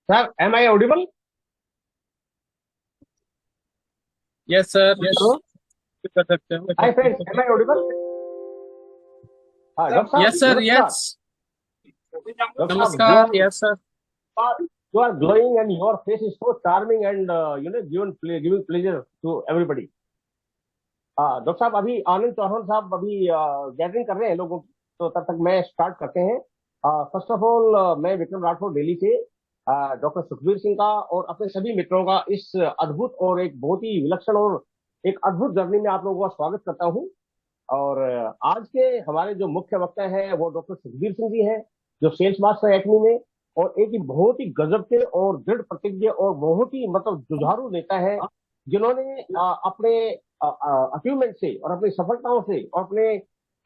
Sir, am I audible? Yes sir, Hello. कर सकते हो। Hi friends, am I audible? हाँ, डॉक्टर साहब यस सर, नमस्कार। यस। डॉक्टर साहब नमस्कार, yes sir. you are glowing and your face is so charming and giving pleasure to everybody. Doctor साहब अभी आनंद चौहान साहब अभी गैदरिंग कर रहे हैं लोगों की, तो तब तक मैं स्टार्ट करते हैं। फर्स्ट ऑफ ऑल मैं विक्रम राठौर दिल्ली से डॉक्टर सुखबीर सिंह का और अपने सभी मित्रों का इस अद्भुत और एक बहुत ही विलक्षण और एक अद्भुत जर्नी में आप लोगों का स्वागत करता हूँ। और आज के हमारे जो मुख्य वक्ता हैं वो डॉक्टर सुखबीर सिंह जी हैं, जो सेल्स मास्टर एक्मी में और एक ही बहुत ही गजब के और दृढ़ प्रतिज्ञ और बहुत ही मतलब जुझारू नेता है, जिन्होंने अपने अचीवमेंट से और अपनी सफलताओं से और अपने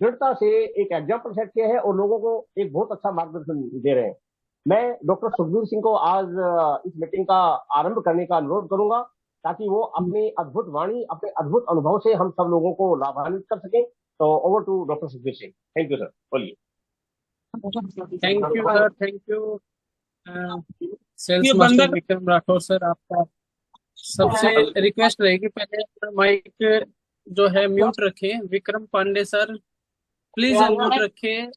दृढ़ता से एक एग्जाम्पल सेट किया है और लोगों को एक बहुत अच्छा मार्गदर्शन दे रहे हैं। मैं डॉक्टर सुखबीर सिंह को आज इस मीटिंग का आरंभ करने का अनुरोध करूंगा, ताकि वो अपनी अद्भुत वाणी, अपने अद्भुत अनुभव से हम सब लोगों को लाभान्वित कर सकें। तो over to doctor Sukhbir Singh. Thank you sir, बोलिए। Thank you sir, thank you. Sales master Vikram Rathore sir, आपका सबसे रिक्वेस्ट रहेगी, पहले अपना माइक जो है म्यूट रखें। Vikram Pandey sir, please unmute रखें।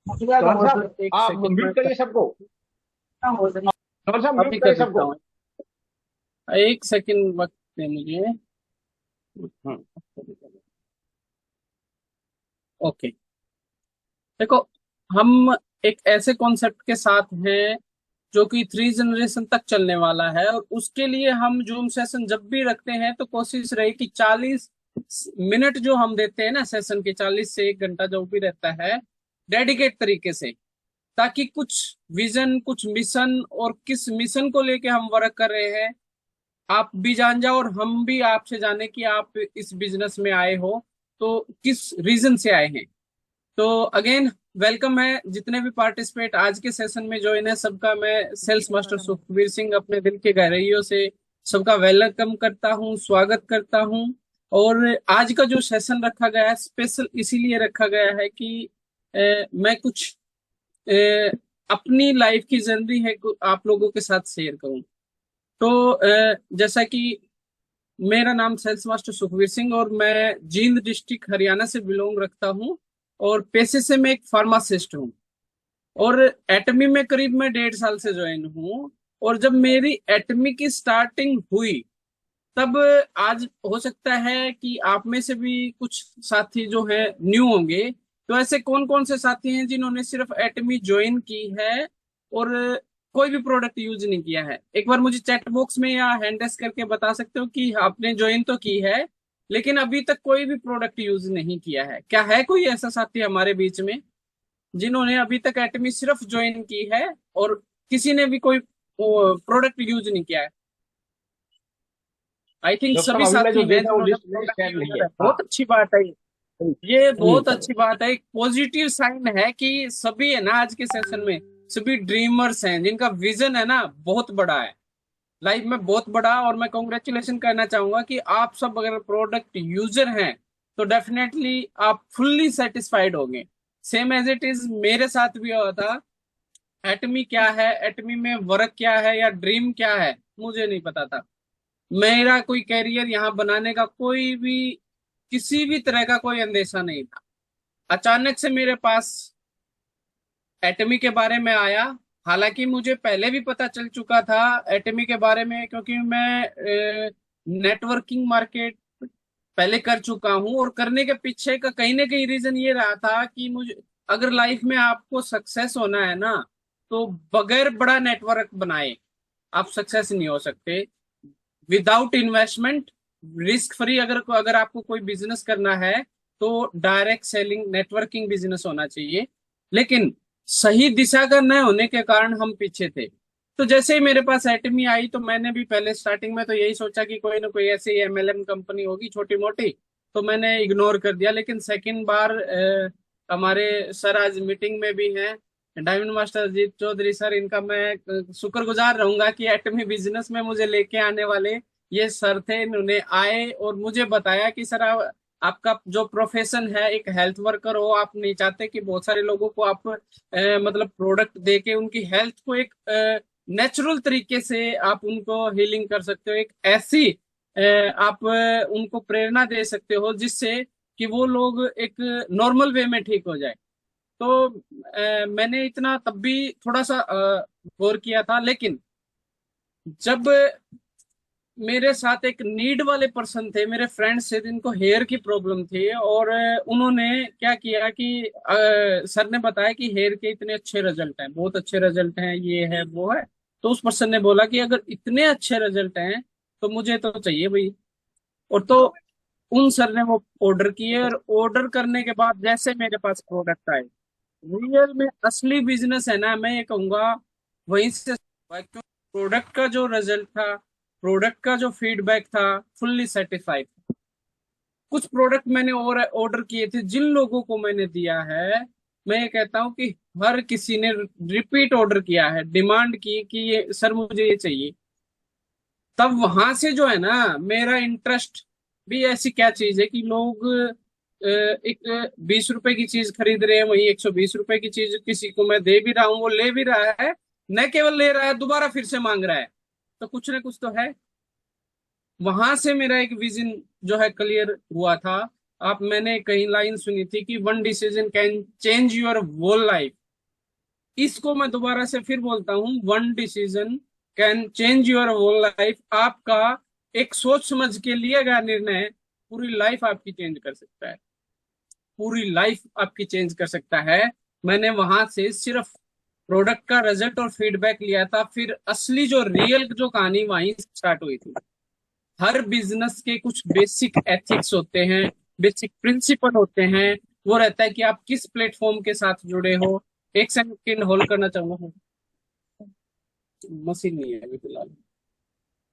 चौहान साहब एक आप सेकंड में म्यूट करिए सबको। चौहान साहब अभी म्यूट करिए कर देता सबको। हूँ। एक सेकंड वक्त दें मुझे। हम्म। ओके, देखो, हम एक ऐसे कॉन्सेप्ट के साथ हैं जो कि 3 जनरेशन तक चलने वाला है, और उसके लिए हम जूम सेशन जब भी रखते हैं तो कोशिश रहे कि 40 मिनट जो हम देते हैं ना सेशन के, 40 से 1 घंटा जो भी रहता है, डेडिकेट तरीके से, ताकि कुछ विजन, कुछ मिशन, और किस मिशन को लेके हम वर्क कर रहे हैं आप भी जान जाओ, और हम भी आपसे जाने कि आप इस बिजनेस में आए हो तो किस रीजन से आए हैं। तो अगेन वेलकम है जितने भी पार्टिसिपेट आज के सेशन में ज्वाइन है, सबका मैं सेल्स मास्टर सुखबीर सिंह अपने दिल के गहराइयों से सबका वेलकम करता हूँ, स्वागत करता हूँ। और आज का जो सेशन रखा गया है स्पेशल इसीलिए रखा गया है कि मैं कुछ अपनी लाइफ की जर्नी है आप लोगों के साथ शेयर करूं। तो जैसा कि मेरा नाम सेल्स मास्टर सुखवीर सिंह, और मैं जींद डिस्ट्रिक्ट हरियाणा से बिलोंग रखता हूं, और पेशे से मैं एक फार्मासिस्ट हूँ। और एटमी में करीब मैं 1.5 साल से ज्वाइन हूँ। और जब मेरी एटमी की स्टार्टिंग हुई, तब आज हो सकता है कि आप में से भी कुछ साथी जो है न्यू होंगे। तो ऐसे कौन कौन से साथी हैं जिन्होंने सिर्फ एटमी ज्वाइन की है और कोई भी प्रोडक्ट यूज नहीं किया है? एक बार मुझे चैट बॉक्स में या हैंड रेस करके बता सकते हो कि आपने ज्वाइन तो की है लेकिन अभी तक कोई भी प्रोडक्ट यूज नहीं किया है? क्या है कोई ऐसा साथी हमारे बीच में जिन्होंने अभी तक एटमी सिर्फ ज्वाइन की है और किसी ने भी कोई प्रोडक्ट यूज नहीं किया है? आई थिंक डॉक्टर साहब सभी अभी मैं जो साथी हैं देख रहा हूँ जिन्होंने लिस्ट मेरी प्रोडक्ट शेयर यूज नहीं किया है। है। हाँ। बहुत अच्छी बात है ये बहुत सर। अच्छी बात है, एक पॉजिटिव साइन है कि सभी है ना आज के सेशन में, सभी ड्रीमर्स हैं जिनका विजन है ना बहुत बड़ा है, लाइफ में बहुत बड़ा। और मैं कॉन्ग्रेचुलेशन करना चाहूंगा कि आप सब अगर प्रोडक्ट यूजर हैं तो डेफिनेटली आप फुल्ली सेटिस्फाइड होंगे। सेम एज इट इज मेरे साथ भी हुआ था। एटमी क्या है, एटमी में वर्क क्या है या ड्रीम क्या है, मुझे नहीं पता था। मेरा कोई कैरियर यहाँ बनाने का कोई भी, किसी भी तरह का कोई अंदेशा नहीं था। अचानक से मेरे पास एटमी के बारे में आया। हालांकि मुझे पहले भी पता चल चुका था एटमी के बारे में, क्योंकि मैं नेटवर्किंग मार्केट पहले कर चुका हूं, और करने के पीछे का कहीं ना कहीं रीजन ये रहा था कि मुझे, अगर लाइफ में आपको सक्सेस होना है ना, तो बगैर बड़ा नेटवर्क बनाए आप सक्सेस नहीं हो सकते। विदाउट इन्वेस्टमेंट, रिस्क फ्री, अगर अगर आपको कोई बिजनेस करना है तो डायरेक्ट सेलिंग नेटवर्किंग बिजनेस होना चाहिए। लेकिन सही दिशा का न होने के कारण हम पीछे थे। तो जैसे ही मेरे पास एटमी आई तो मैंने भी पहले स्टार्टिंग में तो यही सोचा कि कोई ना कोई ऐसी एमएलएम कंपनी होगी छोटी मोटी, तो मैंने इग्नोर कर दिया। लेकिन सेकंड बार हमारे सर आज मीटिंग में भी हैं, diamond master Ajit Chaudhary sir, इनका मैं शुक्रगुजार रहूंगा कि एटमी बिजनेस में मुझे लेके आने वाले ये सर थे। इन्होंने आए और मुझे बताया कि सर आपका जो प्रोफेशन है एक हेल्थ वर्कर हो, आप नहीं चाहते कि बहुत सारे लोगों को आप मतलब प्रोडक्ट दे के उनकी हेल्थ को एक नेचुरल तरीके से आप उनको हीलिंग कर सकते हो, एक ऐसी आप उनको प्रेरणा दे सकते हो जिससे कि वो लोग एक नॉर्मल वे में ठीक हो जाए। तो मैंने इतना तब भी थोड़ा सा गौर किया था, लेकिन जब मेरे साथ एक नीड वाले पर्सन थे, मेरे फ्रेंड्स थे जिनको हेयर की प्रॉब्लम थी, और उन्होंने क्या किया कि सर ने बताया कि हेयर के इतने अच्छे रिजल्ट हैं, बहुत अच्छे रिजल्ट हैं, ये है वो है। तो उस पर्सन ने बोला कि अगर इतने अच्छे रिजल्ट हैं तो मुझे तो चाहिए भाई। और तो उन सर ने वो ऑर्डर किए, और ऑर्डर करने के बाद जैसे मेरे पास प्रोडक्ट आए, रियल में असली बिजनेस है ना, मैं ये कहूंगा वहीं से। प्रोडक्ट का जो रिजल्ट था, प्रोडक्ट का जो फीडबैक था, फुल्ली सेटिस्फाइड। कुछ प्रोडक्ट मैंने और ऑर्डर किए थे, जिन लोगों को मैंने दिया है, मैं ये कहता हूँ कि हर किसी ने रिपीट ऑर्डर किया है, डिमांड की कि ये सर मुझे ये चाहिए। तब वहां से जो है ना, मेरा इंटरेस्ट भी ऐसी क्या चीज है कि लोग एक 20 रुपए की चीज खरीद रहे हैं, वही 120 रुपए की चीज किसी को मैं दे भी रहा हूँ, वो ले भी रहा है, न केवल ले रहा है, दोबारा फिर से मांग रहा है। तो कुछ ना कुछ तो है। वहां से मेरा एक विजन जो है क्लियर हुआ था। आप, मैंने कहीं लाइन सुनी थी कि one decision can change your whole life. इसको मैं दोबारा से फिर बोलता हूँ, one decision can change your whole life. आपका एक सोच समझ के लिया गया निर्णय पूरी लाइफ आपकी चेंज कर सकता है, पूरी लाइफ आपकी चेंज कर सकता है। मैंने वहां से सिर्फ प्रोडक्ट का रिजल्ट और फीडबैक लिया था, फिर असली जो रियल जो कहानी वहीं स्टार्ट हुई थी। हर बिजनेस के कुछ बेसिक एथिक्स होते हैं, बेसिक प्रिंसिपल होते हैं। वो रहता है कि आप किस प्लेटफॉर्म के साथ जुड़े हो। एक सेकंड होल्ड करना चाहूंगा, मशीन नहीं है अभी फिलहाल,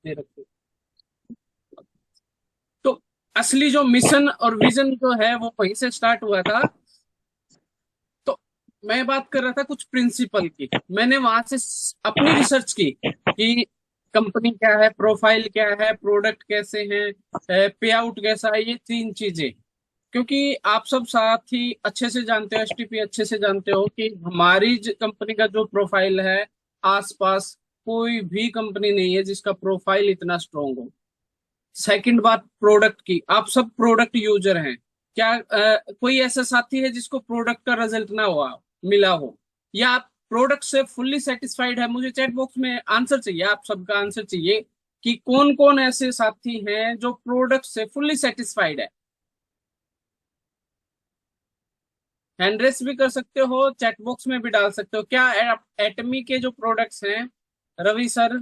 दे रखो। तो असली जो मिशन और विजन जो है वो वहीं से स्टार्ट हुआ था। तो मैं बात कर रहा था कुछ प्रिंसिपल की। मैंने वहां से अपनी रिसर्च की कि कंपनी क्या है, प्रोफाइल क्या है, प्रोडक्ट कैसे हैं, पे आउट कैसा है, ये 3 चीजें। क्योंकि आप सब साथ ही अच्छे से जानते हो, एसटीपी अच्छे से जानते हो कि हमारी कंपनी का जो प्रोफाइल है, आसपास कोई भी कंपनी नहीं है जिसका प्रोफाइल इतना स्ट्रोंग हो। सेकंड बात प्रोडक्ट की, आप सब प्रोडक्ट यूजर हैं। क्या कोई ऐसा साथी है जिसको प्रोडक्ट का रिजल्ट ना हुआ, मिला हो, या आप प्रोडक्ट से फुल्ली सेटिस्फाइड है? मुझे चैट बॉक्स में आंसर चाहिए, आप सबका आंसर चाहिए कि कौन कौन ऐसे साथी हैं जो प्रोडक्ट से फुल्ली सेटिस्फाइड है। हैंड रेस भी कर सकते हो, चैट बॉक्स में भी डाल सकते हो। क्या एटमी के जो प्रोडक्ट्स हैं, रवि सर,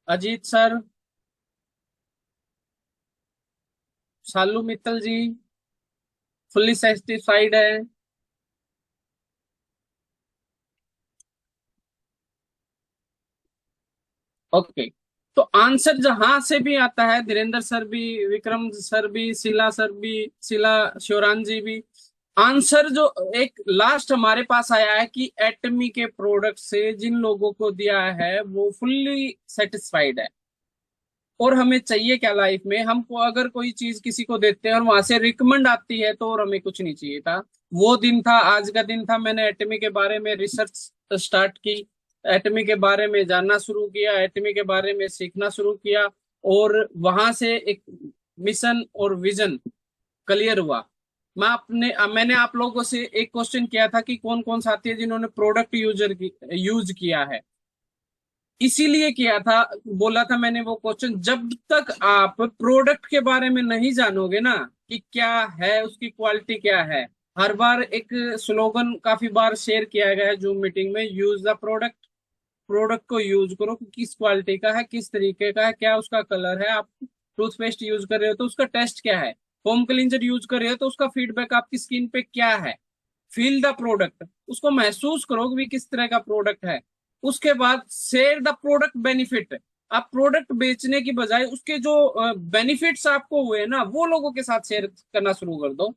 अजीत सर, शालू मित्तल जी, फुल्ली सेटिस्फाइड है? ओके। तो आंसर जहां से भी आता है, धीरेन्द्र सर भी, विक्रम सर भी, शिला सर भी, शिला शिवरान जी भी, आंसर जो एक लास्ट हमारे पास आया है कि एटमी के प्रोडक्ट से जिन लोगों को दिया है वो फुल्ली सेटिस्फाइड है। और हमें चाहिए क्या लाइफ में? हमको अगर कोई चीज किसी को देते हैं और वहां से रिकमेंड आती है तो और हमें कुछ नहीं चाहिए था। वो दिन था, आज का दिन था, मैंने एटमी के बारे में रिसर्च स्टार्ट की, एटमी के बारे में जानना शुरू किया, एटमी के बारे में सीखना शुरू किया, और वहां से एक मिशन और विजन क्लियर हुआ। मैंने आप लोगों से एक क्वेश्चन किया था कि कौन कौन साथी है जिन्होंने प्रोडक्ट यूज किया है। इसीलिए किया था, बोला था मैंने वो क्वेश्चन, जब तक आप प्रोडक्ट के बारे में नहीं जानोगे ना कि क्या है, उसकी क्वालिटी क्या है। हर बार एक स्लोगन काफी बार शेयर किया गया है जूम मीटिंग में, यूज द प्रोडक्ट। प्रोडक्ट को यूज करो कि किस क्वालिटी का है, किस तरीके का है, क्या उसका कलर है। आप टूथपेस्ट यूज कर रहे हो तो उसका टेस्ट क्या है, होम क्लींजर यूज कर रहे हो तो उसका फीडबैक आपकी स्किन पे क्या है। फील द प्रोडक्ट, उसको महसूस करो कि किस तरह का प्रोडक्ट है। उसके बाद शेयर द प्रोडक्ट बेनिफिट। आप प्रोडक्ट बेचने की बजाय उसके जो बेनिफिट्स आपको हुए ना, वो लोगों के साथ शेयर करना शुरू कर दो।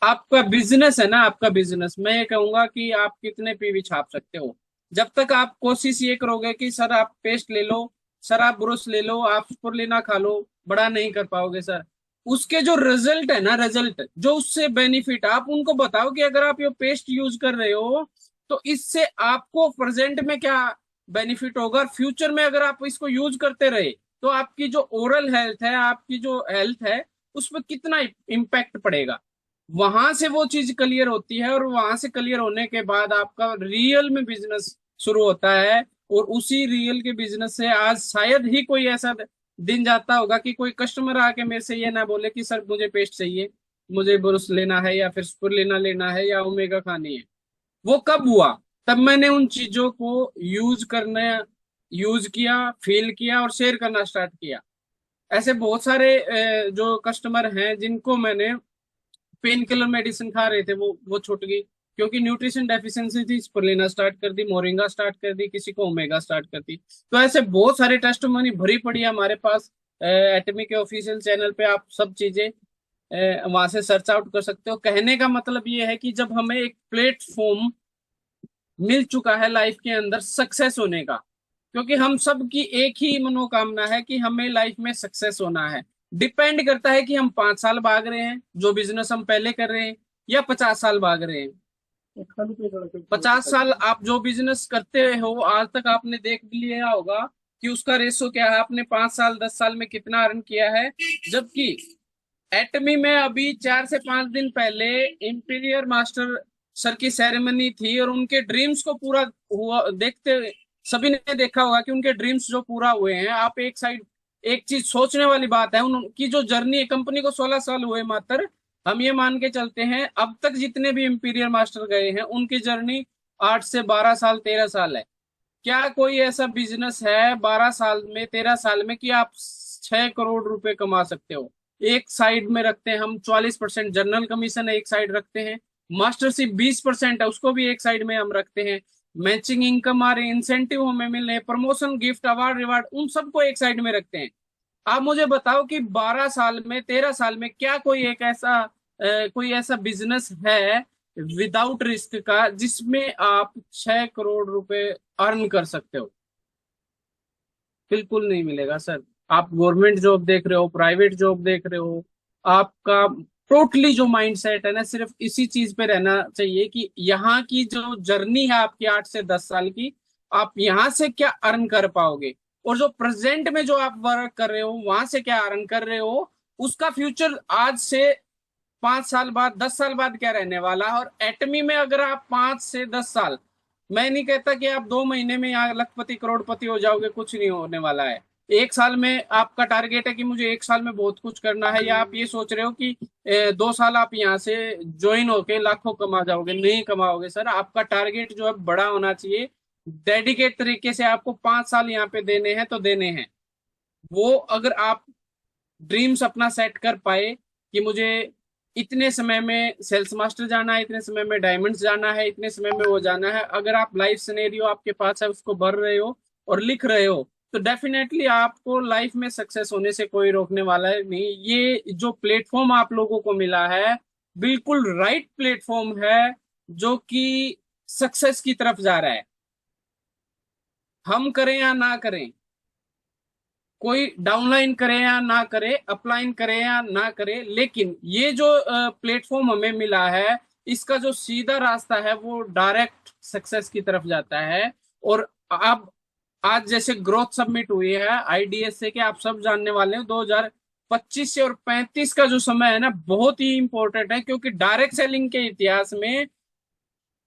आपका बिजनेस है ना, आपका बिजनेस, मैं ये कहूंगा कि आप कितने पीवी छाप सकते हो। जब तक आप कोशिश ये करोगे कि सर आप पेस्ट ले लो, सर आप ब्रश ले लो, आप लेना खा लो, बड़ा नहीं कर पाओगे सर। उसके जो रिजल्ट है ना, रिजल्ट जो उससे बेनिफिट, आप उनको बताओ कि अगर आप ये पेस्ट यूज कर रहे हो तो इससे आपको प्रेजेंट में क्या बेनिफिट होगा, और फ्यूचर में अगर आप इसको यूज करते रहे तो आपकी जो ओरल हेल्थ है, आपकी जो हेल्थ है, उस पर कितना इम्पैक्ट पड़ेगा। वहां से वो चीज क्लियर होती है, और वहां से क्लियर होने के बाद आपका रियल में बिजनेस शुरू होता है। और उसी रियल के बिजनेस से आज शायद ही कोई ऐसा दिन जाता होगा कि कोई कस्टमर आके मेरे से ये ना बोले कि सर मुझे पेस्ट चाहिए, मुझे ब्रुश लेना है, या फिर स्पिरुलिना लेना है, या ओमेगा खानी है। वो कब हुआ? तब मैंने उन चीजों को यूज किया, फील किया और शेयर करना स्टार्ट किया। ऐसे बहुत सारे जो कस्टमर हैं जिनको मैंने पेन किलर मेडिसिन खा रहे थे, वो छूट गई क्योंकि न्यूट्रिशन डेफिशिएंसी थी, स्पिरुलिना स्टार्ट कर दी, मोरिंगा स्टार्ट कर दी, किसी को ओमेगा स्टार्ट कर दी। तो ऐसे बहुत सारे टेस्टिमोनी भरी पड़ी है हमारे पास। एटमी के ऑफिशियल चैनल पे आप सब चीजें वहां से सर्च आउट कर सकते हो। कहने का मतलब ये है कि जब हमें एक प्लेटफॉर्म मिल चुका है लाइफ के अंदर सक्सेस होने का, क्योंकि हम सब की एक ही मनोकामना है कि हमें लाइफ में सक्सेस होना है। डिपेंड करता है कि हम 5 साल भाग रहे हैं जो बिजनेस हम पहले कर रहे हैं, या 50 साल भाग रहे हैं। 50 साल आप जो बिजनेस करते हो आज तक आपने देख भी लिया होगा कि उसका रेशो क्या है, आपने 5 साल 10 साल में कितना अर्न किया है। जबकि एटमी में अभी 4 से 5 दिन पहले इंपीरियर मास्टर सर की सेरेमनी थी, और उनके ड्रीम्स को पूरा हुआ देखते सभी ने देखा होगा कि उनके ड्रीम्स जो पूरा हुए हैं। आप एक साइड एक चीज सोचने वाली बात है, उनकी जो जर्नी है, कंपनी को 16 साल हुए मात्र, हम ये मान के चलते हैं अब तक जितने भी इंपीरियर मास्टर गए हैं उनकी जर्नी 8 से 12 साल 13 साल है। क्या कोई ऐसा बिजनेस है 12 साल में 13 साल में कि आप 6 करोड़ रुपए कमा सकते हो? एक साइड में रखते हैं हम 44% जनरल कमीशन, एक साइड रखते हैं मास्टरशिप 20% है, उसको भी एक साइड में हम रखते हैं। मैचिंग इनकम आ रही, इंसेंटिव हमें मिल रहे, प्रमोशन, गिफ्ट, अवार्ड, रिवार्ड, उन सबको एक साइड में रखते हैं। आप मुझे बताओ कि 12 साल में 13 साल में क्या कोई एक ऐसा कोई ऐसा बिजनेस है विदाउट रिस्क का जिसमें आप 6 करोड़ रुपए अर्न कर सकते हो? बिल्कुल नहीं मिलेगा सर। आप गवर्नमेंट जॉब देख रहे हो, प्राइवेट जॉब देख रहे हो, आपका टोटली जो माइंड सेट है ना, सिर्फ इसी चीज पे रहना चाहिए कि यहाँ की जो जर्नी है आपकी 8 से 10 साल की, आप यहाँ से क्या अर्न कर पाओगे, और जो प्रेजेंट में जो आप वर्क कर रहे हो वहां से क्या अर्न कर रहे हो, उसका फ्यूचर आज से 5 साल बाद 10 साल बाद क्या रहने वाला है। और एटमी में अगर आप 5 से 10 साल, मैं नहीं कहता कि आप 2 महीने में यहाँ लखपति करोड़पति हो जाओगे, कुछ नहीं होने वाला है। एक साल में आपका टारगेट है कि मुझे एक साल में बहुत कुछ करना है, या आप ये सोच रहे हो कि 2 साल आप यहाँ से ज्वाइन होके लाखों कमा जाओगे, नहीं कमाओगे सर। आपका टारगेट जो है बड़ा होना चाहिए। डेडिकेट तरीके से आपको 5 साल यहाँ पे देने हैं तो देने हैं। वो अगर आप ड्रीम्स अपना सेट कर पाए कि मुझे इतने समय में सेल्स मास्टर जाना है, इतने समय में डायमंड्स जाना है, इतने समय में वो जाना है, अगर आप लाइफ सिनेरियो आपके पास है उसको भर रहे हो और लिख रहे हो, तो डेफिनेटली आपको लाइफ में सक्सेस होने से कोई रोकने वाला है नहीं। ये जो प्लेटफॉर्म आप लोगों को मिला है बिल्कुल राइट प्लेटफॉर्म है, जो कि सक्सेस की तरफ जा रहा है। हम करें या ना करें, कोई डाउनलाइन करे या ना करे, अपलाइन करे या ना करे, लेकिन ये जो प्लेटफॉर्म हमें मिला है, इसका जो सीधा रास्ता है वो डायरेक्ट सक्सेस की तरफ जाता है। और अब आज जैसे ग्रोथ सबमिट हुई है आईडीएस से, कि आप सब जानने वाले हो 2025 से और 35 का जो समय है ना, बहुत ही इंपॉर्टेंट है, क्योंकि डायरेक्ट सेलिंग के इतिहास में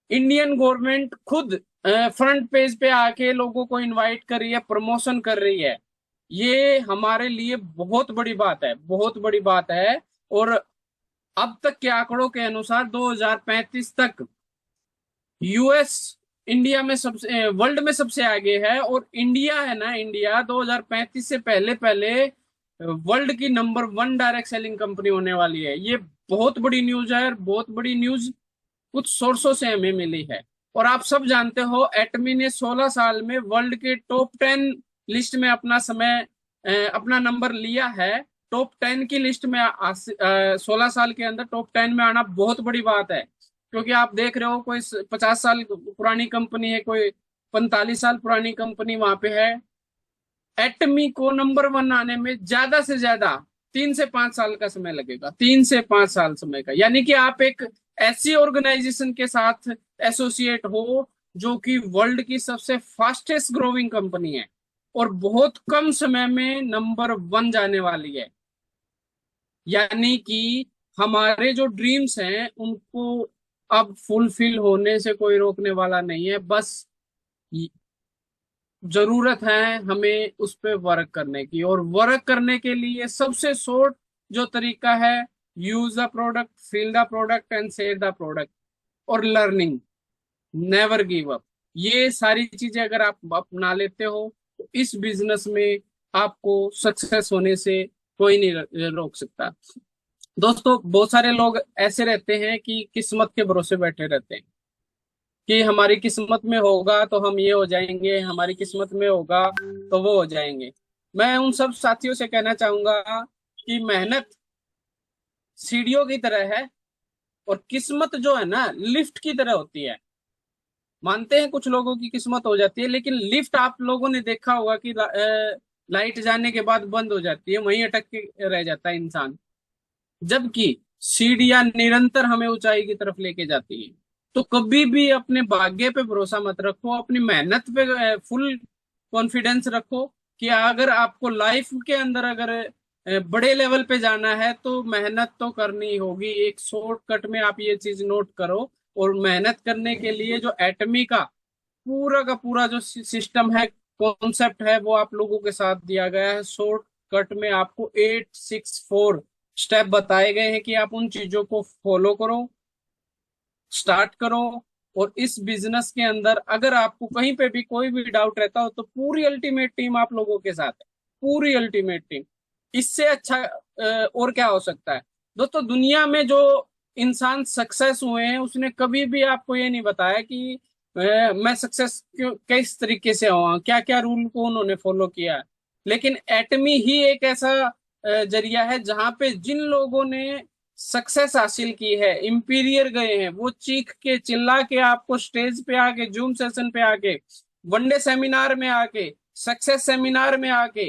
इंडियन गवर्नमेंट खुद फ्रंट पेज पे आके लोगों को इनवाइट कर रही है, प्रमोशन कर रही है। ये हमारे लिए बहुत बड़ी बात है, बहुत बड़ी बात है। और अब तक के आंकड़ों के अनुसार 2035 तक यूएस इंडिया में सबसे वर्ल्ड में सबसे आगे है, और इंडिया है ना, इंडिया 2035 से पहले पहले वर्ल्ड की नंबर 1 डायरेक्ट सेलिंग कंपनी होने वाली है। ये बहुत बड़ी न्यूज है, और बहुत बड़ी न्यूज कुछ सोर्सों से हमें मिली है। और आप सब जानते हो एटमी ने 16 साल में वर्ल्ड के टॉप 10 लिस्ट में अपना नंबर लिया है। टॉप 10 की लिस्ट में 16 साल के अंदर टॉप 10 में आना बहुत बड़ी बात है, क्योंकि आप देख रहे हो कोई 50 साल पुरानी कंपनी है, कोई 45 साल पुरानी कंपनी वहां पे है। एटमी को नंबर 1 आने में ज्यादा से ज्यादा 3 से 5 साल का समय लगेगा, 3 से 5 साल समय का। यानी कि आप एक ऐसी ऑर्गेनाइजेशन के साथ एसोसिएट हो, जो कि वर्ल्ड की सबसे फास्टेस्ट ग्रोइंग कंपनी है और बहुत कम समय में नंबर 1 जाने वाली है। यानी कि हमारे जो ड्रीम्स हैं उनको अब फुलफिल होने से कोई रोकने वाला नहीं है। बस जरूरत है हमें उस पे वर्क करने की, और वर्क करने के लिए सबसे शॉर्ट जो तरीका है, use the product, feel the product and share the product, और लर्निंग, नेवर गिव अप। ये सारी चीजें अगर आप अपना लेते हो तो इस बिजनेस में आपको सक्सेस होने से कोई नहीं रोक सकता। दोस्तों, बहुत सारे लोग ऐसे रहते हैं कि किस्मत के भरोसे बैठे रहते हैं कि हमारी किस्मत में होगा तो हम ये हो जाएंगे, हमारी किस्मत में होगा तो वो हो जाएंगे। मैं उन सब साथियों से कहना चाहूंगा कि मेहनत सीढ़ियों की तरह है और किस्मत जो है ना लिफ्ट की तरह होती है। मानते हैं कुछ लोगों की किस्मत हो जाती है, लेकिन लिफ्ट आप लोगों ने देखा होगा कि लाइट जाने के बाद बंद हो जाती है, वहीं अटक के रह जाता है इंसान। जबकि सीढ़ियां निरंतर हमें ऊंचाई की तरफ लेके जाती है। तो कभी भी अपने भाग्य पे भरोसा मत रखो, अपनी मेहनत पे फुल कॉन्फिडेंस रखो कि अगर आपको लाइफ के अंदर अगर बड़े लेवल पे जाना है तो मेहनत तो करनी होगी। एक शॉर्टकट में आप ये चीज नोट करो, और मेहनत करने के लिए जो एटमी का पूरा जो सिस्टम है, कॉन्सेप्ट है, वो आप लोगों के साथ दिया गया है। शॉर्टकट में आपको 864 स्टेप बताए गए हैं कि आप उन चीजों को फॉलो करो, स्टार्ट करो। और इस बिजनेस के अंदर अगर आपको कहीं पे भी कोई भी डाउट रहता हो तो पूरी अल्टीमेट टीम आप लोगों के साथ है, पूरी अल्टीमेट टीम। इससे अच्छा और क्या हो सकता है। दोस्तों, दुनिया में जो इंसान सक्सेस हुए हैं उसने कभी भी आपको ये नहीं बताया कि मैं सक्सेस क्यों किस तरीके से हुआ, क्या क्या रूल को उन्होंने फॉलो किया है। लेकिन एटमी ही एक ऐसा जरिया है जहां पे जिन लोगों ने सक्सेस हासिल की है, इंपीरियर गए हैं, वो चीख के चिल्ला के आपको स्टेज पे आके, जूम सेशन पे आके, वनडे सेमिनार में आके, सक्सेस सेमिनार में आके,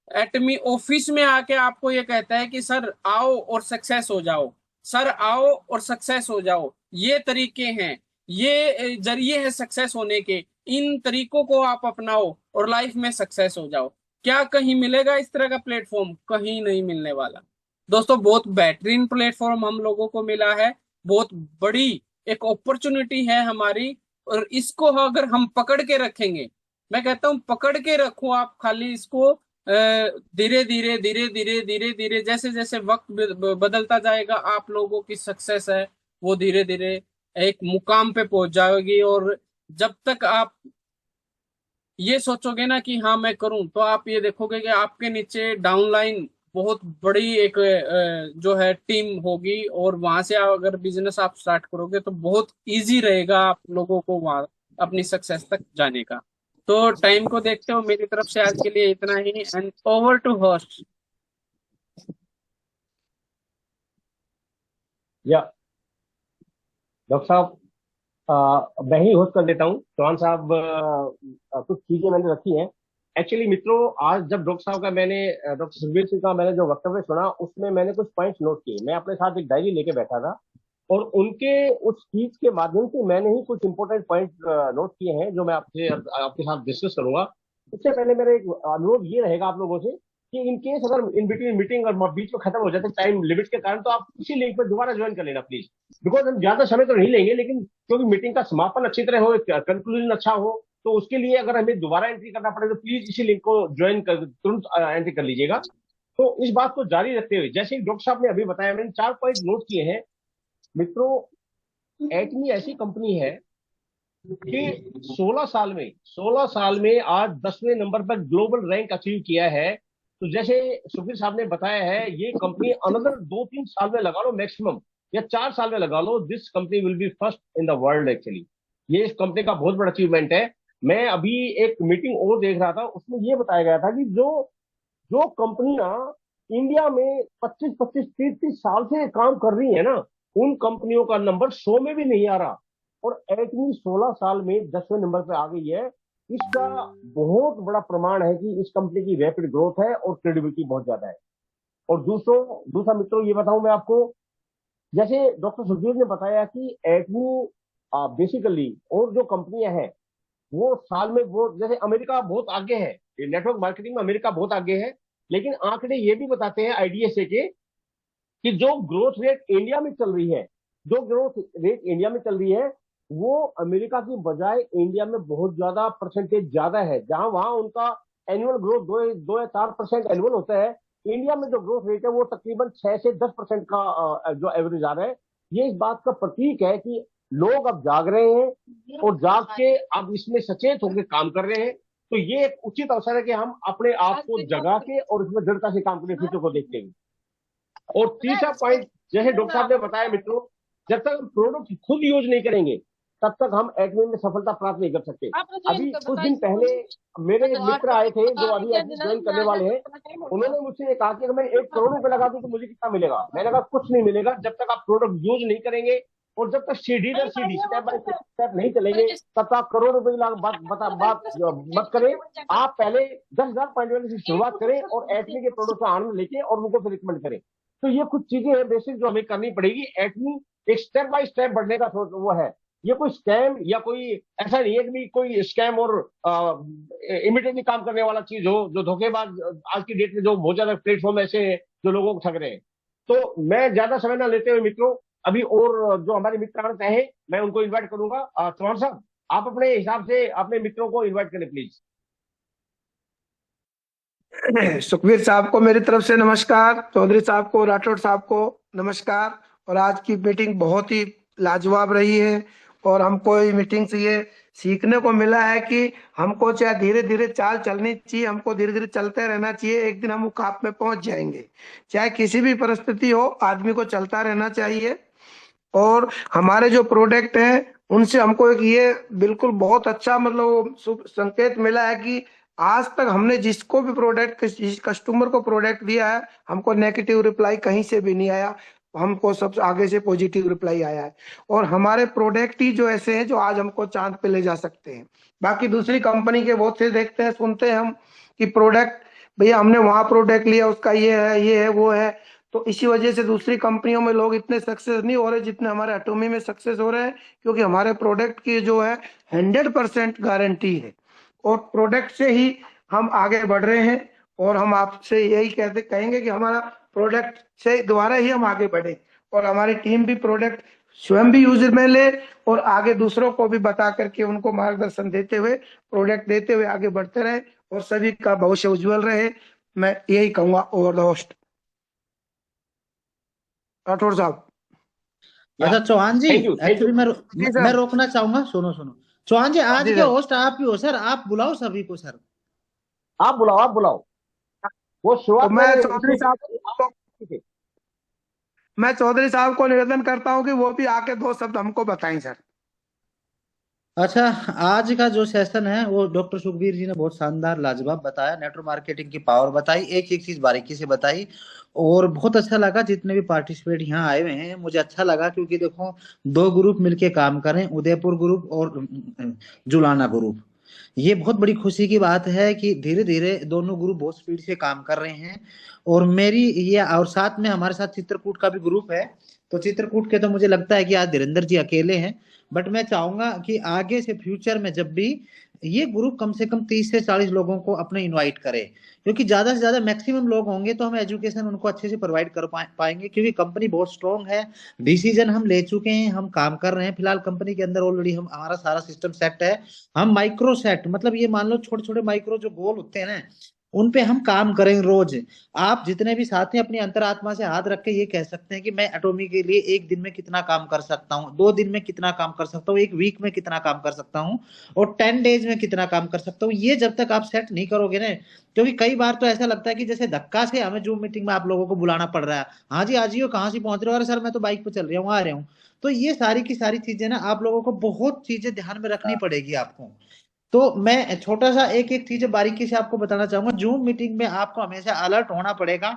एटमी ऑफिस में आके आपको ये कहता है कि सर आओ और सक्सेस हो जाओ, सर आओ और सक्सेस हो जाओ। ये तरीके हैं, ये जरिए है सक्सेस होने के। इन तरीकों को आप अपनाओ और लाइफ में सक्सेस हो जाओ। क्या कहीं मिलेगा इस तरह का प्लेटफॉर्म? कहीं नहीं मिलने वाला। दोस्तों, बहुत बेहतरीन प्लेटफॉर्म हम लोगों को मिला है, बहुत बड़ी एक अपॉर्चुनिटी है हमारी। और इसको अगर हम पकड़ के रखेंगे, मैं कहता हूं पकड़ के रखो आप, खाली इसको धीरे धीरे धीरे धीरे धीरे धीरे जैसे जैसे वक्त बदलता जाएगा, आप लोगों की सक्सेस है वो धीरे धीरे एक मुकाम पे पहुंच जाएगी। और जब तक आप ये सोचोगे ना कि हाँ मैं करूं, तो आप ये देखोगे कि आपके नीचे डाउनलाइन बहुत बड़ी एक जो है टीम होगी, और वहां से अगर बिजनेस आप स्टार्ट करोगे तो बहुत इजी रहेगा आप लोगों को वहां अपनी सक्सेस तक जाने का। तो टाइम को देखते हो, मेरी तरफ से आज के लिए इतना ही, एंड ओवर टू होस्ट। या डॉक्टर साहब, मैं ही होस्ट कर देता हूँ। चौहान साहब, कुछ चीजें मैंने रखी हैं। एक्चुअली मित्रों, आज जब डॉक्टर साहब का मैंने डॉक्टर सुखबीर सिंह का मैंने जो वक्तव्य सुना, उसमें मैंने कुछ पॉइंट्स नोट किए। मैं अपने साथ एक डायरी लेके बैठा था, और उनके उस स्पीच के माध्यम से मैंने ही कुछ इंपॉर्टेंट पॉइंट नोट किए हैं जो मैं आपसे आपके साथ डिस्कस करूंगा। उससे पहले मेरा एक अनुरोध ये रहेगा आप लोगों से कि इन केस अगर इन बिटवीन मीटिंग और बीच में खत्म हो जाते टाइम लिमिट के कारण, तो आप उसी लिंक पर दोबारा ज्वाइन कर लेना प्लीज। बिकॉज हम ज्यादा समय तो नहीं लेंगे, लेकिन क्योंकि मीटिंग का समापन अच्छी तरह हो, कंक्लूजन अच्छा हो, तो उसके लिए अगर हमें दोबारा एंट्री करना पड़े तो प्लीज इसी लिंक को ज्वाइन कर तुरंत एंट्री कर लीजिएगा। तो इस बात को जारी रखते हुए, जैसे डॉक्टर साहब ने अभी बताया, मैंने 4 पॉइंट नोट किए हैं। मित्रों, एटमी ऐसी कंपनी है कि 16 साल में आज 10वें नंबर पर ग्लोबल रैंक अचीव किया है। तो जैसे सुखबीर साहब ने बताया है, ये कंपनी अनदर 2-3 साल में लगा लो मैक्सिमम, या 4 साल में लगा लो, this company will be first in the world actually. ये इस कंपनी का बहुत बड़ा अचीवमेंट है। मैं अभी एक मीटिंग और देख रहा था, उसमें ये बताया गया था कि जो जो कंपनियां इंडिया में 25-25, 30-30 साल से काम कर रही है ना, उन कंपनियों का नंबर 100 में भी नहीं आ रहा, और एटमी 16 साल में 10वें नंबर पे आ गई है। इसका बहुत बड़ा प्रमाण है कि इस कंपनी की रैपिड ग्रोथ है और क्रेडिबिलिटी बहुत ज्यादा है। और दूसरा मित्रों, ये बताऊं मैं आपको, जैसे डॉक्टर सुखबीर ने बताया कि एटमी बेसिकली और जो कंपनियां हैं वो साल में वो, जैसे अमेरिका बहुत आगे है, नेटवर्क मार्केटिंग में अमेरिका बहुत आगे है, लेकिन आंकड़े ये भी बताते हैं आईडीएसए के कि जो ग्रोथ रेट इंडिया में चल रही है, जो ग्रोथ रेट इंडिया में चल रही है, वो अमेरिका की बजाय इंडिया में बहुत ज्यादा परसेंटेज ज्यादा है। जहां वहां उनका एनुअल ग्रोथ 2 या 4% एनुअल होता है, इंडिया में जो ग्रोथ रेट है वो तकरीबन 6 से 10% का जो एवरेज आ रहा है। ये इस बात का प्रतीक है कि लोग अब जाग रहे हैं और जाग के अब इसमें सचेत होकर काम कर रहे हैं। तो ये एक उचित अवसर है कि हम अपने आप को जगा के और इसमें दृढ़ता से काम करें, फ्यूचर को देखते हुए। और तीसरा पॉइंट, जैसे डॉक्टर साहब ने बताया मित्रों, जब तक हम प्रोडक्ट खुद यूज नहीं करेंगे तब तक हम एडमिन में सफलता प्राप्त नहीं कर सकते। अभी कुछ दिन पहले मेरे एक मित्र आए थे जो अभी एडमिन ज्वाइन करने वाले हैं। उन्होंने मुझसे ये कहा कि अगर मैं 1 करोड़ रुपए लगा दूं तो मुझे कितना मिलेगा। मैंने कहा कुछ नहीं मिलेगा जब तक आप प्रोडक्ट यूज नहीं करेंगे, और जब तक सीढ़ी दर सीढ़ी स्टेप बाय स्टेप नहीं चलेंगे तब तक आप करोड़ रुपए की बात मत करें। आप पहले 10,000 पॉइंट वाले से शुरुआत करें और एटमी के प्रोडक्ट का आनंद लेके और उनको फिर रिकमेंड करें। तो ये कुछ चीजें हैं बेसिक जो हमें करनी पड़ेगी। एटमी एक स्टेप बाय स्टेप बढ़ने का वो है। ये कोई स्कैम या कोई ऐसा नहीं है कि कोई स्कैम और इमिडिएटली काम करने वाला चीज हो, जो धोखेबाज आज की डेट में जो बहुत ज्यादा प्लेटफॉर्म ऐसे हैं जो लोगों को ठग रहे हैं। तो मैं ज्यादा समय ना लेते हुए मित्रों, अभी और जो हमारे मित्र हैं मैं उनको इन्वाइट करूंगा। चौहान साहब, आप अपने हिसाब से अपने मित्रों को इन्वाइट करें प्लीज। सुखबीर साहब को मेरी तरफ से नमस्कार, चौधरी साहब को, राठौड़ साहब को नमस्कार। और आज की मीटिंग बहुत ही लाजवाब रही है और हमको इस मीटिंग से ये सीखने को मिला है कि हमको चाहे धीरे धीरे चाल चलनी चाहिए, हमको धीरे धीरे चलते रहना चाहिए। एक दिन हम मुकाम में पहुंच जाएंगे। चाहे किसी भी परिस्थिति हो, आदमी को चलता रहना चाहिए। और हमारे जो प्रोडक्ट हैं उनसे हमको एक ये बिल्कुल बहुत अच्छा मतलब शुभ संकेत मिला है कि आज तक हमने जिसको भी प्रोडक्ट, जिस कस्टमर को प्रोडक्ट दिया है, हमको नेगेटिव रिप्लाई कहीं से भी नहीं आया। हमको सबसे आगे से पॉजिटिव रिप्लाई आया है। और हमारे प्रोडक्ट ही जो ऐसे हैं जो आज हमको चांद पे ले जा सकते हैं। बाकी दूसरी कंपनी के बहुत से देखते हैं, सुनते हैं हम कि प्रोडक्ट, भैया हमने वहां प्रोडक्ट लिया, उसका ये है वो है। तो इसी वजह से दूसरी कंपनियों में लोग इतने सक्सेस नहीं हो रहे जितने हमारे एटॉमी में सक्सेस हो रहे हैं, क्योंकि हमारे प्रोडक्ट की जो है 100% गारंटी है और प्रोडक्ट से ही हम आगे बढ़ रहे हैं। और हम आपसे यही कहेंगे कि हमारा प्रोडक्ट से द्वारा ही हम आगे बढ़े और हमारी टीम भी प्रोडक्ट स्वयं भी यूज में ले और आगे दूसरों को भी बता करके उनको मार्गदर्शन देते हुए, प्रोडक्ट देते हुए आगे बढ़ते रहे और सभी का भविष्य उज्जवल रहे। मैं यही कहूंगा ओवर द होस्ट। राठौर साहब। अच्छा चौहान जी, थैंक यू एक्चुअली मैं रोकना चाहूंगा। सुनो चौहान जी, आज के होस्ट आप ही हो सर, आप बुलाओ सभी को सर। आप बुलाओ। वो शुरुआत तो मैं चौधरी साहब को निवेदन करता हूं कि वो भी आके 2 शब्द हमको बताएं सर। अच्छा, आज का जो सेशन है वो डॉक्टर सुखबीर जी ने बहुत शानदार लाजवाब बताया, नेटवर्क मार्केटिंग की पावर बताई, एक एक चीज बारीकी से बताई और बहुत अच्छा लगा। जितने भी पार्टिसिपेट यहाँ आए हुए हैं मुझे अच्छा लगा, क्योंकि देखो 2 ग्रुप मिलके काम करें, उदयपुर ग्रुप और जुलाना ग्रुप। ये बहुत बड़ी खुशी की बात है कि धीरे धीरे दोनों ग्रुप बहुत स्पीड से काम कर रहे हैं। और मेरी ये, और साथ में हमारे साथ चित्रकूट का भी ग्रुप है। तो चित्रकूट के तो मुझे लगता है कि आज धीरेन्द्र जी अकेले हैं, बट मैं चाहूंगा कि आगे से फ्यूचर में जब भी ये ग्रुप कम से कम 30 से 40 लोगों को अपने इनवाइट करे, क्योंकि ज्यादा से ज्यादा मैक्सिमम लोग होंगे तो हम एजुकेशन उनको अच्छे से प्रोवाइड कर पाएंगे। क्योंकि कंपनी बहुत स्ट्रांग है, डिसीजन हम ले चुके हैं, हम काम कर रहे हैं। फिलहाल कंपनी के अंदर ऑलरेडी हम हमारा सारा सिस्टम सेट है। हम माइक्रो सेट, मतलब ये मान लो छोटे छोटे माइक्रो जो गोल होते हैं ना, उन पे हम काम करेंगे रोज। आप जितने भी साथी अपनी अंतरात्मा से हाथ रख के ये कह सकते हैं कि मैं एटॉमी के लिए एक दिन में कितना काम कर सकता हूँ, 2 दिन में कितना काम कर सकता हूँ, एक वीक में कितना काम कर सकता हूँ और 10 डेज में कितना काम कर सकता हूँ। ये जब तक आप सेट नहीं करोगे ना, क्योंकि कई बार तो ऐसा लगता है कि जैसे धक्का से हमें जूम मीटिंग में आप लोगों को बुलाना पड़ रहा है। हाँ जी, आज ही हो, कहाँ से पहुंच रहे हो? अरे सर मैं तो बाइक पे चल रहा हूँ, आ रहा हूँ। तो ये सारी की सारी चीजें ना आप लोगों को बहुत चीजें ध्यान में रखनी पड़ेगी आपको। तो मैं छोटा सा एक एक चीज बारीकी से आपको बताना चाहूंगा। जूम मीटिंग में आपको हमेशा अलर्ट होना पड़ेगा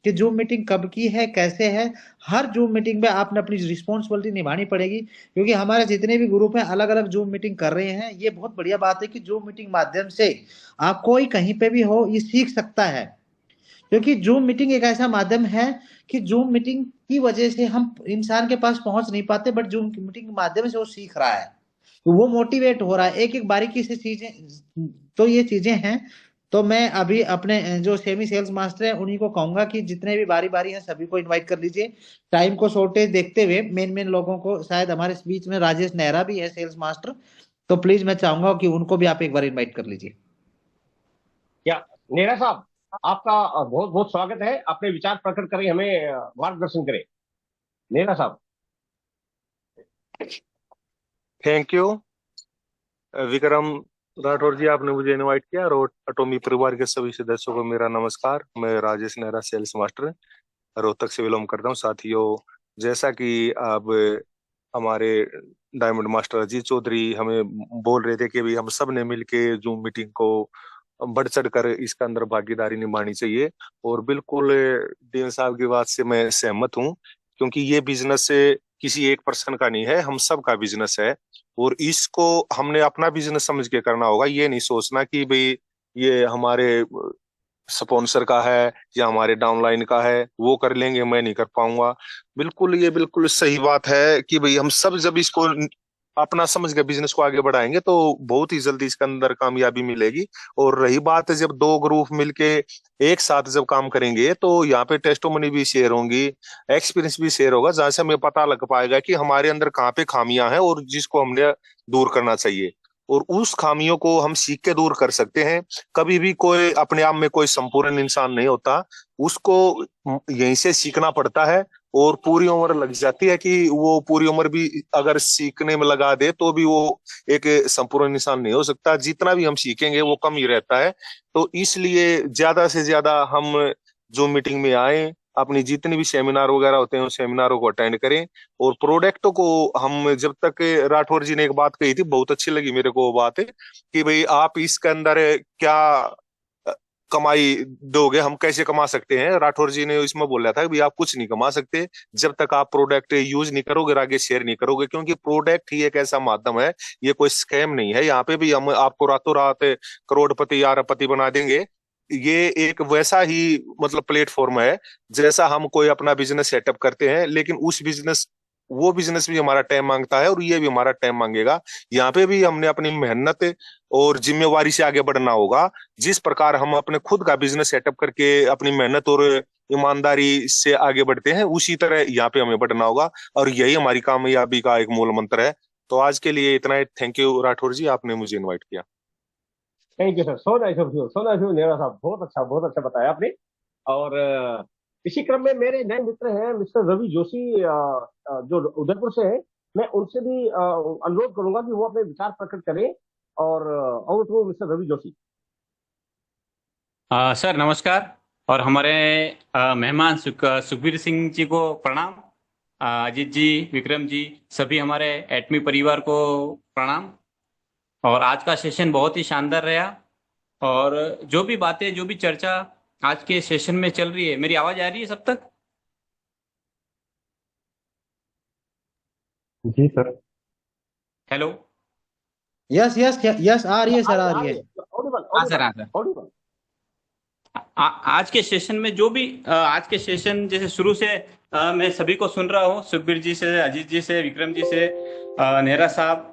कि जूम मीटिंग कब की है, कैसे है। हर जूम मीटिंग में आपने अपनी रिस्पॉन्सिबिलिटी निभानी पड़ेगी, क्योंकि हमारे जितने भी ग्रुप हैं अलग अलग जूम मीटिंग कर रहे हैं। ये बहुत बढ़िया बात है कि जूम मीटिंग माध्यम से आप कोई कहीं पे भी हो ये सीख सकता है। क्योंकि जूम मीटिंग एक ऐसा माध्यम है कि जूम मीटिंग की वजह से हम इंसान के पास पहुंच नहीं पाते, बट जूम मीटिंग के माध्यम से वो सीख रहा है, तो वो मोटिवेट हो रहा है एक एक बारीकी से चीजें। तो ये चीजें हैं। तो मैं अभी अपने जो सेमी सेल्स मास्टर हैं उन्हीं को कहूंगा कि जितने भी बारी बारी हैं सभी को इनवाइट कर लीजिए। टाइम को शॉर्टेज देखते हुए मेन मेन लोगों को, शायद हमारे बीच में राजेश नेहरा भी है सेल्स मास्टर, तो प्लीज मैं चाहूंगा कि उनको भी आप एक बार इनवाइट कर लीजिए। क्या नेहरा साहब, आपका बहुत बहुत स्वागत है। अपने विचार प्रकट करें, हमें मार्गदर्शन करें नेहरा साहब। थैंक यू विक्रम राठौर जी, आपने मुझे इनवाइट किया। और अटोमी परिवार के सभी सदस्यों को मेरा नमस्कार। मैं राजेश नेहरा, सेल्स मास्टर रोहतक से बिलोंग करता हूँ। साथियों, जैसा कि अब हमारे डायमंड मास्टर अजीत चौधरी हमें बोल रहे थे कि भी हम सब ने मिलके जूम मीटिंग को बढ़ चढ़ कर इसके अंदर भागीदारी निभानी चाहिए, और बिल्कुल डीएन साहब की बात से मैं सहमत हूँ, क्योंकि ये बिजनेस किसी एक पर्सन का नहीं है, हम सब का बिजनेस है। और इसको हमने अपना बिजनेस समझ के करना होगा। ये नहीं सोचना कि भाई ये हमारे स्पॉन्सर का है या हमारे डाउनलाइन का है, वो कर लेंगे, मैं नहीं कर पाऊंगा। बिल्कुल, ये बिल्कुल सही बात है कि भाई हम सब जब इसको अपना समझ के बिजनेस को आगे बढ़ाएंगे तो बहुत ही जल्दी इसके अंदर कामयाबी मिलेगी। और रही बात जब दो ग्रुप मिलके एक साथ जब काम करेंगे तो यहाँ पे टेस्टोमनी भी शेयर होंगी, एक्सपीरियंस भी शेयर होगा, जहां से हमें पता लग पाएगा कि हमारे अंदर कहाँ पे खामियां हैं और जिसको हमने दूर करना चाहिए। और उस खामियों को हम सीख के दूर कर सकते हैं। कभी भी कोई अपने आप में कोई संपूर्ण इंसान नहीं होता, उसको यहीं से सीखना पड़ता है। और पूरी उम्र लग जाती है कि वो पूरी उम्र भी अगर सीखने में लगा दे तो भी वो एक संपूर्ण इंसान नहीं हो सकता। जितना भी हम सीखेंगे वो कम ही रहता है। तो इसलिए ज्यादा से ज्यादा हम जो मीटिंग में आए, अपनी जितनी भी सेमिनार वगैरह होते हैं उन सेमिनारों को अटेंड करें। और प्रोडक्टों को हम जब तक, राठौर जी ने एक बात कही थी, बहुत अच्छी लगी मेरे को वो बात है कि भाई आप इसके अंदर क्या कमाई दोगे, हम कैसे कमा सकते हैं। राठौर जी ने इसमें बोला था कि भाई आप कुछ नहीं कमा सकते जब तक आप प्रोडक्ट यूज नहीं करोगे और आगे शेयर नहीं करोगे, क्योंकि प्रोडक्ट ही एक ऐसा माध्यम है, ये कोई स्कैम नहीं है। यहाँ पे भी हम आपको रातों रात करोड़पति या अरबपति बना देंगे। ये एक वैसा ही मतलब प्लेटफॉर्म है जैसा हम कोई अपना बिजनेस सेटअप करते हैं, लेकिन उस बिजनेस वो बिजनेस भी हमारा टाइम मांगता है और ये भी हमारा टाइम मांगेगा। यहाँ पे भी हमने अपनी मेहनत और जिम्मेवारी से आगे बढ़ना होगा। जिस प्रकार हम अपने खुद का बिजनेस सेटअप करके अपनी मेहनत और ईमानदारी से आगे बढ़ते हैं, उसी तरह यहाँ पे हमें बढ़ना होगा। और यही हमारी कामयाबी का एक मूल मंत्र है। तो आज के लिए इतना ही। थैंक यू राठौर जी, आपने मुझे इन्वाइट किया। Thank you sir, so nice of you, so nice of Nehra साहब, बहुत अच्छा बताया आपने। और इसी क्रम में मेरे नए मित्र हैं मिस्टर रवि जोशी, जो उदयपुर से हैं। मैं उनसे भी अनुरोध करूंगा कि वो अपने विचार प्रकट करें। और over to mister Ravi Joshi. Sir नमस्कार। और हमारे मेहमान सुखबीर सिंह जी को प्रणाम। अजीत जी, विक्रम जी, सभी हमारे एटमी परिवार को प्रणाम। और आज का सेशन बहुत ही शानदार रहा। और जो भी बातें, जो भी चर्चा आज के सेशन में चल रही है, मेरी आवाज आ रही है सब तक? जी sir. Hello. Yes yes yes, आ रही है सर, आ रही है। ऑडिबल हाँ सर, हाँ सर। ऑडिबल। आज के सेशन में जो भी आज के सेशन जैसे शुरू से मैं सभी को सुन रहा हूँ, सुखबीर जी से, अजीत जी से, विक्रम जी से, नेहरा साहब,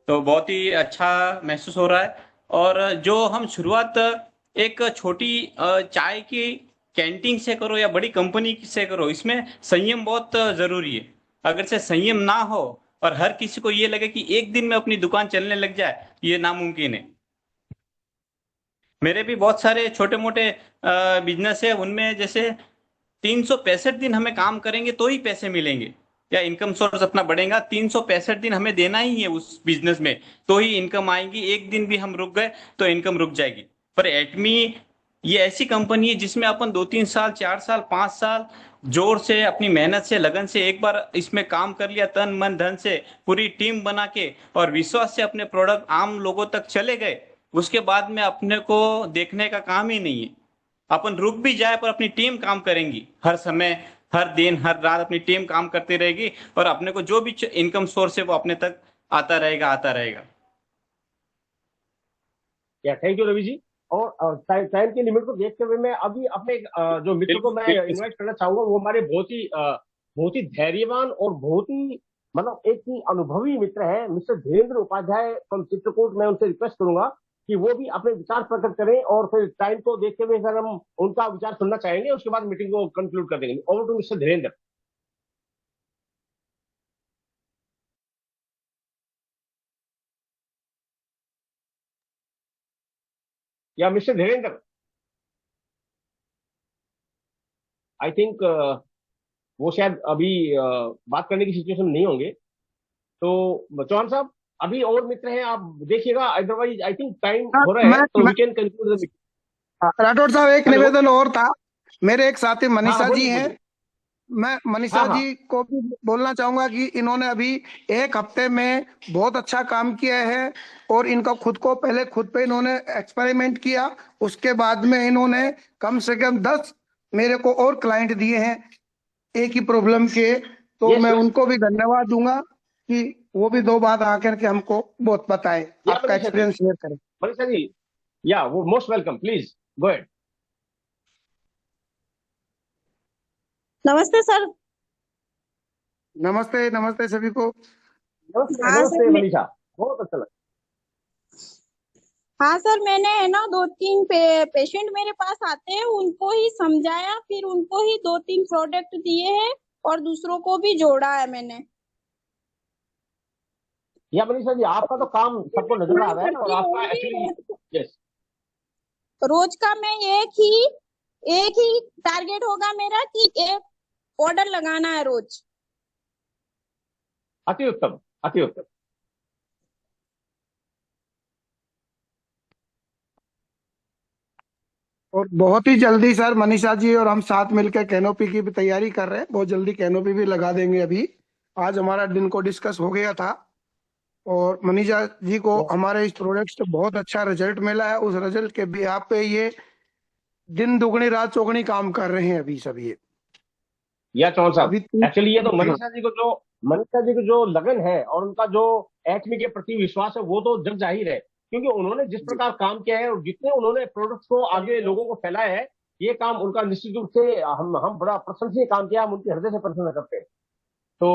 तो बहुत ही अच्छा महसूस हो रहा है। और जो हम शुरुआत एक छोटी चाय की कैंटीन से करो या बड़ी कंपनी से करो, इसमें संयम बहुत जरूरी है। अगर से संयम ना हो और हर किसी को ये लगे कि एक दिन में अपनी दुकान चलने लग जाए, ये नामुमकिन है। मेरे भी बहुत सारे छोटे मोटे बिजनेस है, उनमें जैसे 365 दिन हमें काम करेंगे तो ही पैसे मिलेंगे या इनकम सोर्स अपना बढ़ेगा। 365 दिन हमें देना ही है उस बिजनेस में, तो ही इनकम आएगी। एक दिन भी हम रुक गए तो इनकम रुक जाएगी। पर एटमी ये ऐसी कंपनी है जिसमें अपन 2-3 साल, 4 साल, 5 साल जोर से, अपनी मेहनत से, लगन से एक बार इसमें काम कर लिया, तन मन धन से पूरी टीम बना के और विश्वास से अपने प्रोडक्ट आम लोगों तक चले गए, उसके बाद में अपने को देखने का काम ही नहीं है। अपन रुक भी जाए पर अपनी टीम काम करेंगी हर समय, हर दिन, हर रात अपनी टीम काम करती रहेगी और अपने को जो भी इनकम सोर्स है वो अपने तक आता रहेगा, आता रहेगा। या थैंक यू रवि जी। और टाइम की लिमिट को देखते हुए मैं अभी अपने जो मित्र को मैं इनवाइट करना चाहूंगा, वो हमारे बहुत ही धैर्यवान और बहुत ही मतलब एक ही अनुभवी मित्र है, मिस्टर धीरेन्द्र उपाध्याय फ्रॉम चित्रकूट। मैं उनसे रिक्वेस्ट करूंगा कि वो भी अपने विचार प्रकट करें, और फिर टाइम को देखते हुए सर हम उनका विचार सुनना चाहेंगे, उसके बाद मीटिंग को कंक्लूड कर देंगे। Over to mister Dhirendra. या मिस्टर धीरेन्द्र, आई थिंक वो शायद अभी बात करने की सिचुएशन में नहीं होंगे। तो चौहान साहब, अभी और मित्र हैं, आप देखिएगा, अदरवाइज आई थिंक टाइम हो रहा है, तो we can conclude the meeting. Rathore साहब, एक हेलो। निवेदन और था। मेरे एक साथी हाँ मनीषा जी बोलिए हैं, बोलिए। मैं मनीषा हाँ हाँ जी को भी बोलना चाहूंगा कि इन्होंने अभी एक हफ्ते में बहुत अच्छा काम किया है, और इनका खुद पे इन्होंने एक्सपेरिमेंट किया। उसके बाद में इन्होंने कम से कम 10 मेरे को और क्लाइंट दिए हैं एक ही प्रॉब्लम के। तो यस मैं यस। उनको भी धन्यवाद दूंगा कि वो भी 2 बात आकर के हमको बहुत बताए, या आपका मनीषा जी, एक्सपीरियंस शेयर करें। मनीषा जी, या वो most welcome, please go ahead. नमस्ते सर। नमस्ते, नमस्ते सभी को। नमस्ते हाँ सर नमस्ते मनीषा, बहुत अच्छा लगा। हाँ सर, मैंने है ना 2-3 पेशेंट मेरे पास आते हैं, उनको ही समझाया, फिर उनको ही 2-3 प्रोडक्ट दिए हैं और दूसरों को भी जोड़ा है मैंने। या मनीषा जी, आपका तो काम सबको नजर आ रहा है, और करती आपका रहूंगी। Actually yes. रोज का मैं एक ही टारगेट होगा मेरा कि एक ऑर्डर लगाना है रोज। अति उत्तम, अति उत्तम। और बहुत ही जल्दी सर मनीषा जी और हम साथ मिलकर कैनोपी की भी तैयारी कर रहे हैं, बहुत जल्दी कैनोपी भी लगा देंगे। अभी आज हमारा दिन को डिस्कस हो गया था, और मनीषा जी को हमारे इस प्रोडक्ट से बहुत अच्छा रिजल्ट मिला है। उस रिजल्ट के भी आप पे ये दिन दुगनी रात चौगनी काम कर रहे हैं अभी सब ये। या चौहान साहब, अभी एक्चुअली ये तो हाँ, मनीषा जी को जो लगन है और उनका जो एक्मे के प्रति विश्वास है, वो तो जग जाहिर है, क्योंकि उन्होंने जिस जी प्रकार काम किया है और जितने उन्होंने प्रोडक्ट्स को आगे लोगों को फैलाया है, ये काम उनका निश्चित रूप से हम बड़ा प्रशंसनीय काम किया, हम उनके हृदय से प्रशंसा करते हैं। तो